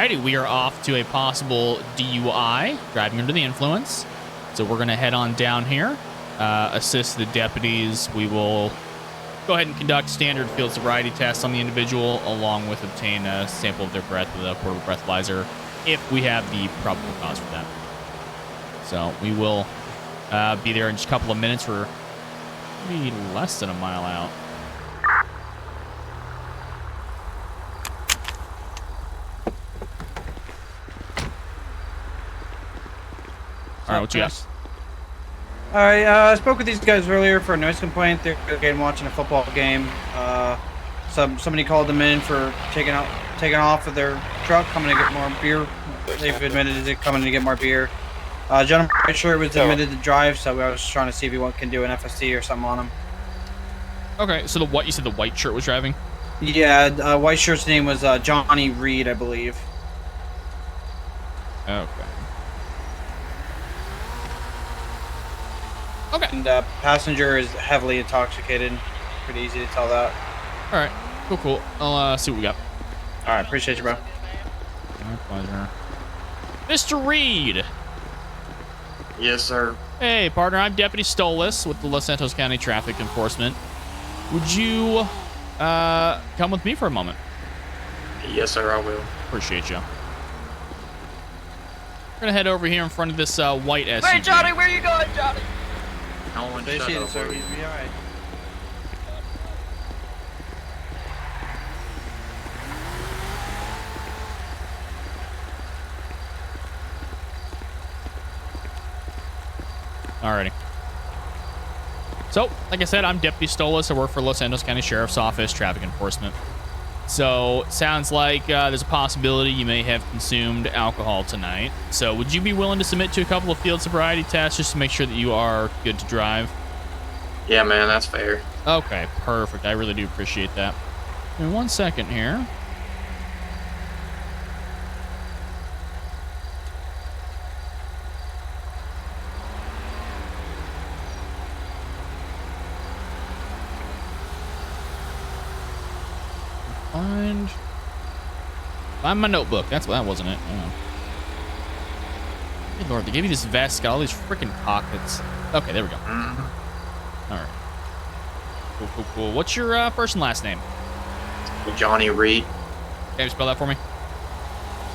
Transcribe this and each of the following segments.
Alrighty, we are off to a possible DUI, driving under the influence. So we're gonna head on down here, assist the deputies. We will go ahead and conduct standard field sobriety tests on the individual, along with obtain a sample of their breath with a portable breathalyzer if we have the probable cause for that. So we will be there in just a couple of minutes. We're maybe less than a mile out. All right, what you got? All right, I spoke with these guys earlier for a noise complaint. They're again watching a football game. Somebody called them in for taking off of their truck, coming to get more beer. They've admitted to coming to get more beer. Gentleman white shirt was admitted to drive, so I was trying to see if he can do an FSD or something on him. Okay, so you said the white shirt was driving? Yeah, white shirt's name was Johnny Reed, I believe. Okay. Okay. And passenger is heavily intoxicated. Pretty easy to tell that. All right. Cool. I'll see what we got. All right. Appreciate you, bro. My pleasure. Mr. Reed. Yes, sir. Hey, partner. I'm Deputy Stolas with the Los Santos County Traffic Enforcement. Would you come with me for a moment? Yes, sir. I will. Appreciate you. We're gonna head over here in front of this white SUV. Hey, Johnny, where you going, Johnny? No one shut up, sir. He's be all right. Alrighty. So, like I said, I'm Deputy Stolas. I work for Los Santos County Sheriff's Office, Traffic Enforcement. So, sounds like there's a possibility you may have consumed alcohol tonight. So, would you be willing to submit to a couple of field sobriety tests just to make sure that you are good to drive? Yeah, man, that's fair. Okay, perfect. I really do appreciate that. In 1 second here. Find my notebook. That wasn't it. Oh. Good Lord, they gave you this vest, got all these freaking pockets. Okay, there we go. All right. Cool. What's your first and last name? Johnny Reed. Can you spell that for me?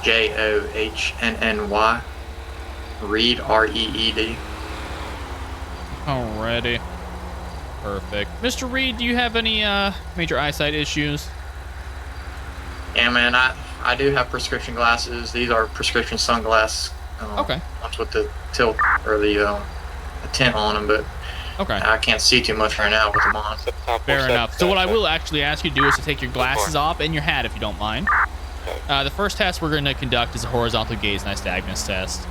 Johnnny. Reed, R-E-E-D. Alrighty. Perfect. Mr. Reed, do you have any major eyesight issues? Yeah, man, I do have prescription glasses. These are prescription sunglasses. Okay. Ones with the tilt or the tint on them, but okay. I can't see too much right now with them on. Fair enough. So what I will actually ask you to do is to take your glasses off and your hat if you don't mind. The first test we're going to conduct is a horizontal gaze nystagmus test.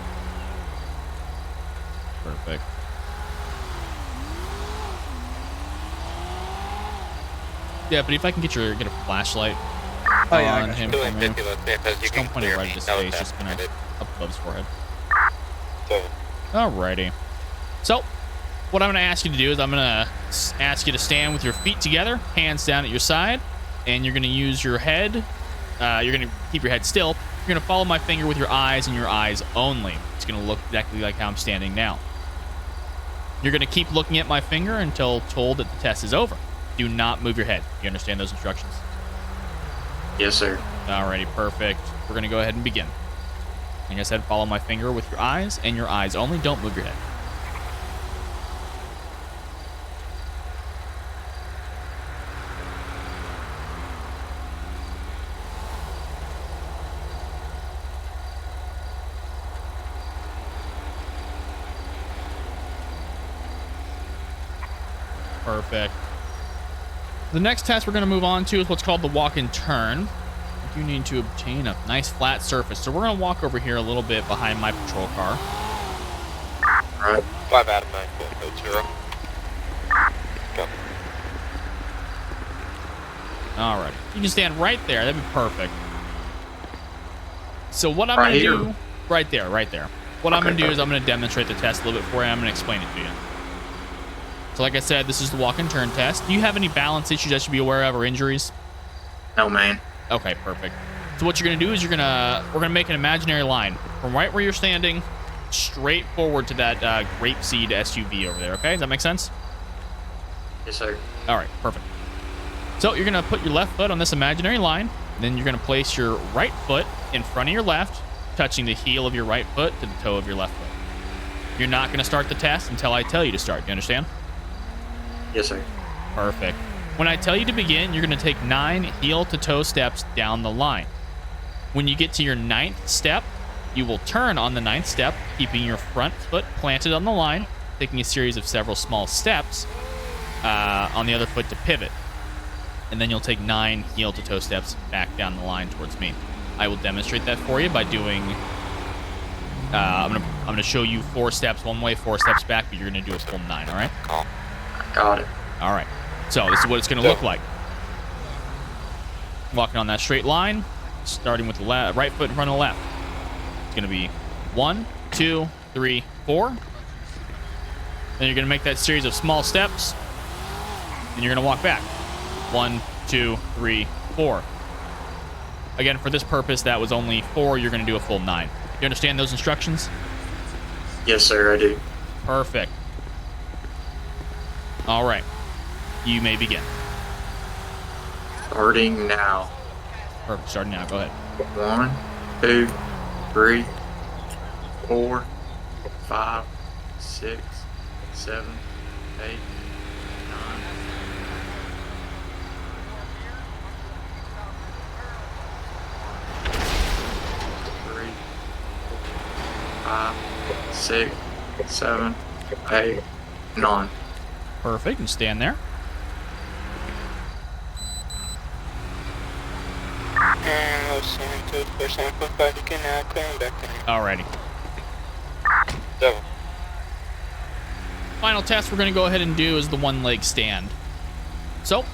Perfect. Yeah, but if I can get a flashlight on him for me. Just don't point it right at his face, just kind of up above his forehead. Alrighty. So, what I'm going to ask you to do is I'm going to ask you to stand with your feet together, hands down at your side, and you're going to use your head. You're going to keep your head still. You're going to follow my finger with your eyes and your eyes only. It's going to look exactly like how I'm standing now. You're going to keep looking at my finger until told that the test is over. Do not move your head. You understand those instructions? Yes, sir. Alrighty, perfect. We're going to go ahead and begin. Like I said, follow my finger with your eyes and your eyes only. Don't move your head. Perfect. The next test we're going to move on to is what's called the walk and turn. You do need to obtain a nice flat surface. So we're going to walk over here a little bit behind my patrol car. All right. 5 out of 9, 4, go. All right. You can stand right there. That'd be perfect. So what I'm going to do... Right there. What I'm going to do is I'm going to demonstrate the test a little bit for you. I'm going to explain it to you. So like I said, this is the walk and turn test. Do you have any balance issues I should be aware of or injuries? No, man. Okay, perfect. So what you're gonna do is we're gonna make an imaginary line from right where you're standing, straight forward to that grapeseed SUV over there. Okay, does that make sense? Yes, sir. All right, perfect. So you're gonna put your left foot on this imaginary line, then you're gonna place your right foot in front of your left, touching the heel of your right foot to the toe of your left foot. You're not gonna start the test until I tell you to start. You understand? Yes, sir. Perfect. When I tell you to begin, you're gonna take 9 heel to toe steps down the line. When you get to your 9th step, you will turn on the 9th step, keeping your front foot planted on the line, taking a series of several small steps on the other foot to pivot. And then you'll take 9 heel to toe steps back down the line towards me. I will demonstrate that for you by doing, I'm gonna show you 4 steps one way, 4 steps back, but you're gonna do a full 9, all right? Got it. All right. So this is what it's gonna look like. Walking on that straight line, starting with the right foot in front of the left. It's gonna be 1, 2, 3, 4. Then you're gonna make that series of small steps. Then you're gonna walk back. 1, 2, 3, 4. Again, for this purpose, that was only 4. You're gonna do a full 9. You understand those instructions? Yes, sir, I do. Perfect. All right. You may begin. Starting now. Perfect. Starting now. Go ahead. 1, 2, 3, 4, 5, 6, 7, 8, 9. 3, 5, 6, 7, 8, 9. Perfect. And stand there. And listening to first sample, but you can clear him back to me. Alrighty. 7. Final test we're going to go ahead and do is the one leg stand. So,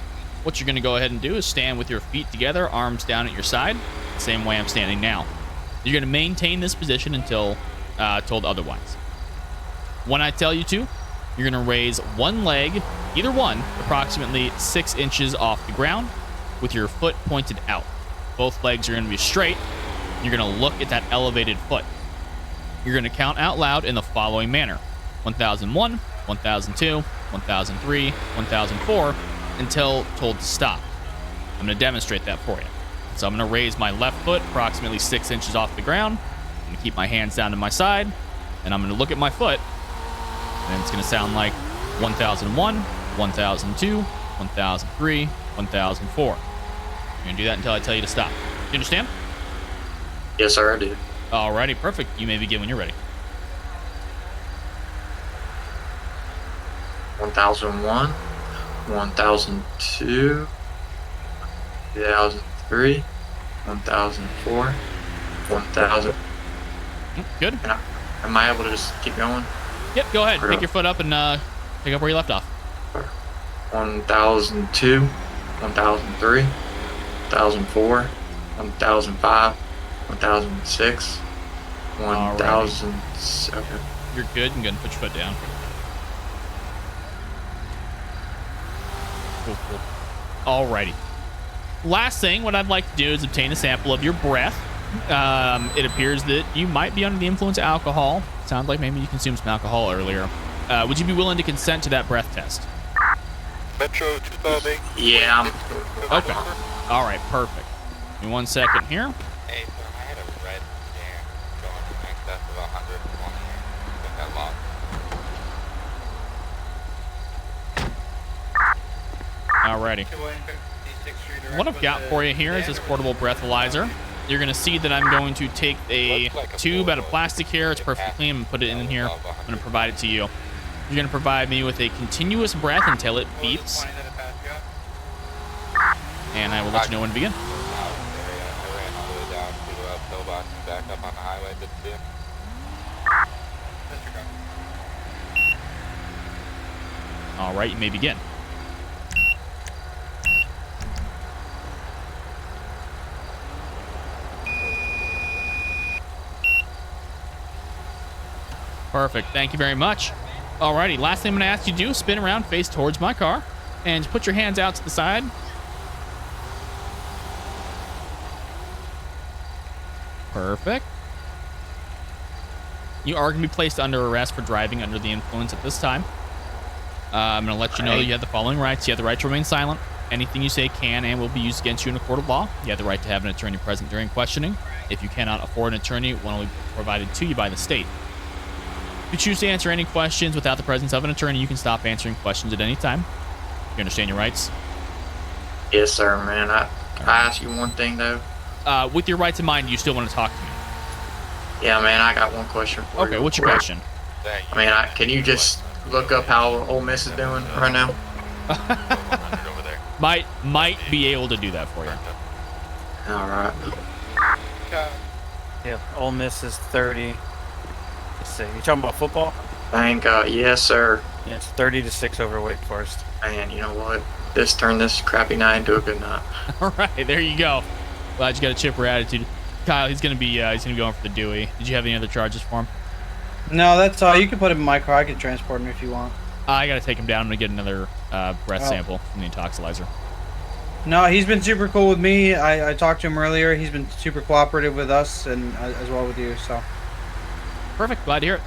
what you're going to go ahead and do is stand with your feet together, arms down at your side, same way I'm standing now. You're going to maintain this position until told otherwise. When I tell you to, you're going to raise one leg, either one, approximately 6 inches off the ground with your foot pointed out. Both legs are going to be straight. You're going to look at that elevated foot. You're going to count out loud in the following manner: 1001, 1002, 1003, 1004, until told to stop. I'm going to demonstrate that for you. So I'm going to raise my left foot approximately 6 inches off the ground. I'm going to keep my hands down to my side, and I'm going to look at my foot, and it's going to sound like 1001, 1002, 1003, 1004. You're going to do that until I tell you to stop. You understand? Yes, sir, I do. Alrighty, perfect. You may begin when you're ready. 1001, 1002, 2003, 1004, 1000. Good. Am I able to just keep going? Yep, go ahead. Pick your foot up and pick up where you left off. 1002, 1003, 1004, 1005, 1006, 1000. Okay. You're good. I'm going to put your foot down. Cool, cool. Alrighty. Last thing, what I'd like to do is obtain a sample of your breath. It appears that you might be under the influence of alcohol. Sounds like maybe you consumed some alcohol earlier. Would you be willing to consent to that breath test? Metro 2008. Yeah, Okay. All right, perfect. Give me 1 second here. Hey, so I had a red scan going in excess of 120 with that lock. Alrighty. What I've got for you here is this portable breathalyzer. You're going to see that I'm going to take a tube out of plastic here. It's perfectly clean. I'm going to put it in here. I'm going to provide it to you. You're going to provide me with a continuous breath until it beeps. And I will let you know when to begin. I ran all the way down to Stolas and back up on the highway to the All right, you may begin. Perfect. Thank you very much. Alrighty, last thing I'm going to ask you to do is spin around, face towards my car, and put your hands out to the side. Perfect. You are going to be placed under arrest for driving under the influence at this time. I'm going to let you know that you have the following rights. You have the right to remain silent. Anything you say can and will be used against you in a court of law. You have the right to have an attorney present during questioning. If you cannot afford an attorney, one will be provided to you by the state. If you choose to answer any questions without the presence of an attorney, you can stop answering questions at any time. You understand your rights? Yes, sir, man. I ask you one thing, though. With your rights in mind, do you still want to talk to me? Yeah, man, I got one question for you. Okay, what's your question? I mean, can you just look up how Ole Miss is doing right now? Might be able to do that for you. All right. Yeah, Ole Miss is 30. Let's see. You talking about football? Thank God. Yes, sir. Yeah, it's 30-6 over Wake Forest. Man, you know what? This turned this crappy night into a good night. All right, there you go. Glad you got a chipper attitude. Kyle, he's gonna be going for the Dewey. Did you have any other charges for him? No, that's all. You can put him in my car. I can transport him if you want. I gotta take him down. I'm gonna get another breath sample from the intoxilizer. No, he's been super cool with me. I talked to him earlier. He's been super cooperative with us and as well with you. So Perfect. Glad to hear it.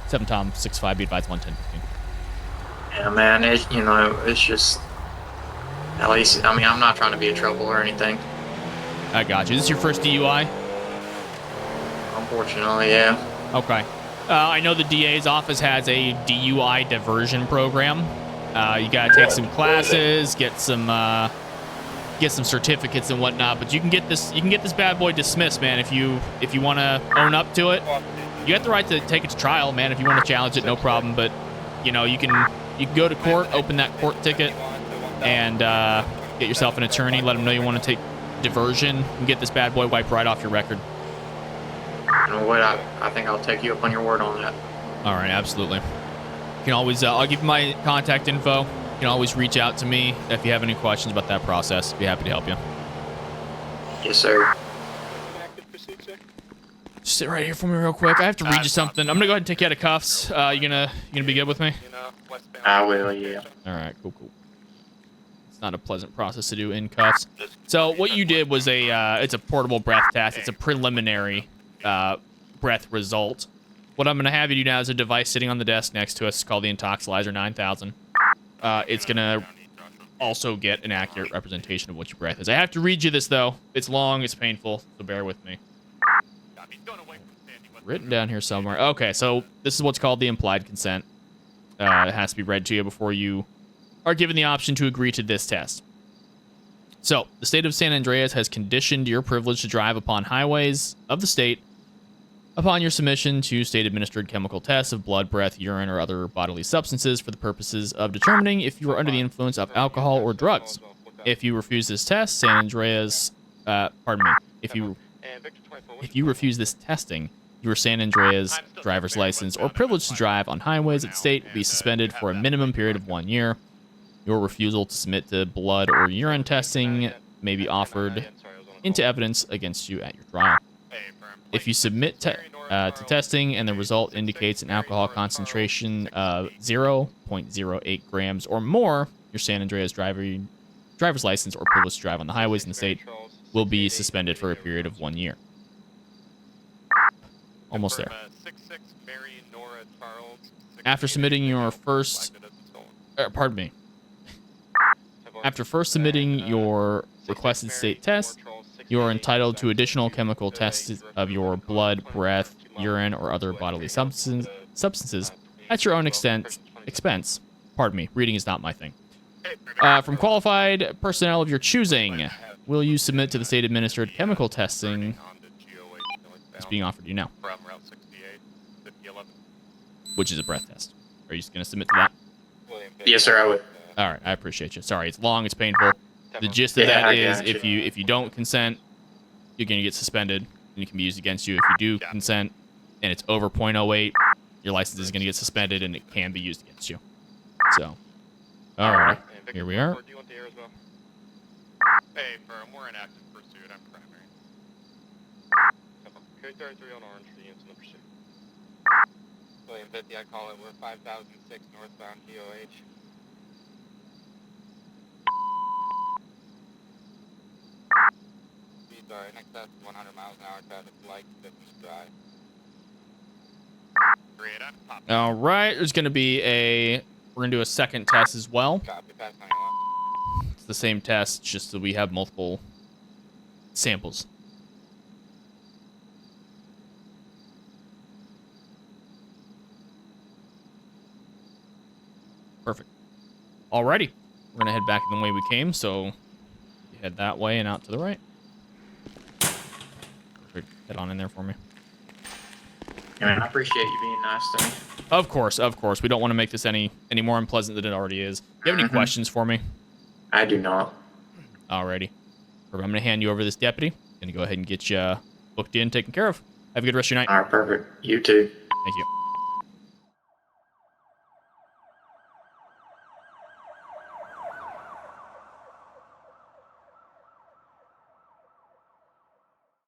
7 Tom 6'5", be advised 110-15. Yeah, man. It's just. At least, I mean, I'm not trying to be in trouble or anything. I got you. Is this your first DUI? Unfortunately, yeah. Okay. I know the DA's office has a DUI diversion program. You gotta take some classes, get some certificates and whatnot. But you can get this bad boy dismissed, man. If you want to own up to it, you got the right to take it to trial, man. If you want to challenge it, no problem. But you can go to court, open that court ticket, and get yourself an attorney. Let them know you want to take diversion and get this bad boy wiped right off your record. You know what? I think I'll take you up on your word on that. All right, absolutely. You can always, I'll give you my contact info. You can always reach out to me if you have any questions about that process. Be happy to help you. Yes, sir. Just sit right here for me real quick. I have to read you something. I'm gonna go ahead and take you out of cuffs. You gonna be good with me? I will, yeah. All right, cool. It's not a pleasant process to do in cuffs. So what you did was it's a portable breath test. It's a preliminary breath result. What I'm gonna have you do now is a device sitting on the desk next to us called the Intoxilizer 9000. It's gonna also get an accurate representation of what your breath is. I have to read you this though. It's long, it's painful, so bear with me. Written down here somewhere. Okay, so this is what's called the implied consent. It has to be read to you before you are given the option to agree to this test. So, the state of San Andreas has conditioned your privilege to drive upon highways of the state upon your submission to state-administered chemical tests of blood, breath, urine, or other bodily substances for the purposes of determining if you are under the influence of alcohol or drugs. If you refuse this test, if you refuse this testing, your San Andreas driver's license or privilege to drive on highways at state will be suspended for a minimum period of 1 year. Your refusal to submit to blood or urine testing may be offered into evidence against you at your trial. If you submit to testing and the result indicates an alcohol concentration of 0.08 grams or more, your San Andreas driver's license or privilege to drive on the highways in the state will be suspended for a period of 1 year. Almost there. After submitting your first... After first submitting your requested state test, you are entitled to additional chemical tests of your blood, breath, urine, or other bodily substances at your own expense. Pardon me, reading is not my thing. From qualified personnel of your choosing, will you submit to the state-administered chemical testing that's being offered to you now? Which is a breath test. Are you just going to submit to that? Yes, sir, I would. All right, I appreciate you. Sorry, it's long, it's painful. The gist of that is if you don't consent, you're going to get suspended, and it can be used against you. If you do consent, and it's over 0.08, your license is going to get suspended, and it can be used against you. So, all right, here we are. Hey, firm, we're in active pursuit. I'm primary. Code 33 on orange for units in the pursuit. William 50, I call it. We're 5006 northbound DOH. Speed sorry, in excess of 100 miles an hour traffic light, Business Drive. Radar, pop. All right, there's going to be we're going to do a second test as well. Copy, pass on your left. It's the same test, just that we have multiple samples. Perfect. Alrighty. We're going to head back the way we came, so you head that way and out to the right. Perfect. Head on in there for me. I mean, I appreciate you being nice to me. Of course, of course. We don't want to make this any more unpleasant than it already is. Do you have any questions for me? I do not. Alrighty. I'm going to hand you over to this deputy. Going to go ahead and get you booked in, taken care of. Have a good rest of your night. All right, perfect. You too. Thank you.